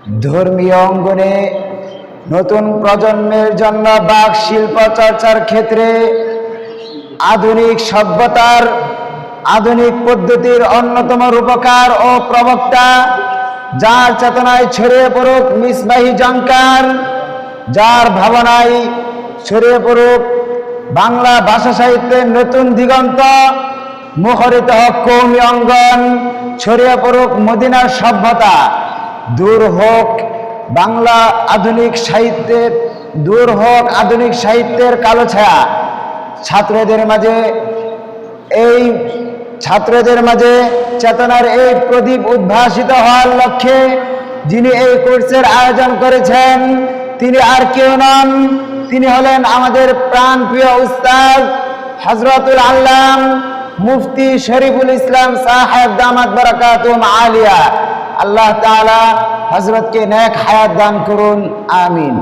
ধর্মীয় অঙ্গনে নতুন প্রজন্মের জন্য বাক শিল্প চর্চার ক্ষেত্রে আধুনিক সভ্যতার আধুনিক পদ্ধতির অন্যতম রূপকার ও প্রবক্তা, যার চেতনায় ছড়িয়ে পড়ুক মিসবাহী ঝংকার, যার ভাবনায় ছড়িয়ে পড়ুক বাংলা ভাষা সাহিত্যের নতুন দিগন্ত, মুখরিত হোক কৌমি অঙ্গন, ছড়িয়ে পড়ুক মদিনার সভ্যতা, দূর হোক বাংলা আধুনিক সাহিত্যের দূর হোক আধুনিক সাহিত্যের কালো ছায়া। ছাত্রদের মাঝে চেতনার এই প্রদীপ উদ্ভাসিত হওয়ার লক্ষ্যে যিনি এই কোর্সের আয়োজন করেছেন তিনি আর কেউ নন, তিনি হলেন আমাদের প্রাণপ্রিয় উস্তাদ হযরতুল আল্লাম মুফতি শরীফুল ইসলাম সাহেব দামাত বারাকাতুহুম আলিয়া। আল্লাহ তাআলা হযরতকে নেক হায়াত দান করুন, আমিন।